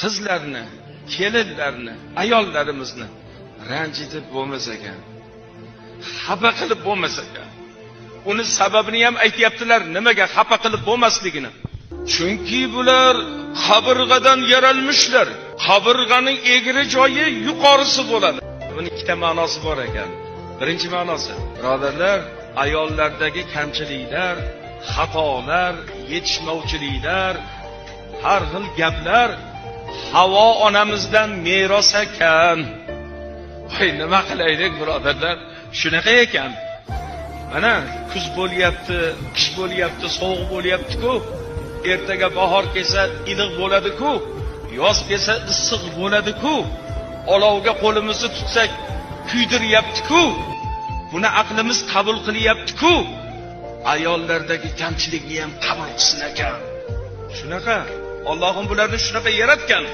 qizlarni, kelinlarni, ayollarimizni ranjitib bo'lmas ekan. Xafa qilib bo'lmas ekan. Uni sababini ham aytayaptilar, nimaga xafa qilib bo'lmasligini. Chunki bular qabirg'adan yaralmishlar. Qabirg'aning egri joyi yuqorisi bo'ladi. Buning ikkita ma'nosi bor ekan. Birinchi ma'nosi, birodarlar, ayollardagi kamchiliklar, xatolar, yetishmovchiliklar, har xil gaplar Havo onamizdan meros ekan. Voy, nima qilaylik birodarlar? Shunaqa ekan. Mana kuz bo'lyapti, qish bo'lyapti, sovuq bo'lyapti-ku. Ertaga bahor kelsa iliq bo'ladi-ku. Yoz kelsa issiq bo'ladi-ku. Olovga qo'limizni tutsak kuydiryapti-ku. Buni aqlimiz qabul qilyapti-ku. Ayollardagi kamchilikni ham qabul qilsin ekan. Shunaqa. Allohim bularni shunaqa yaratgan.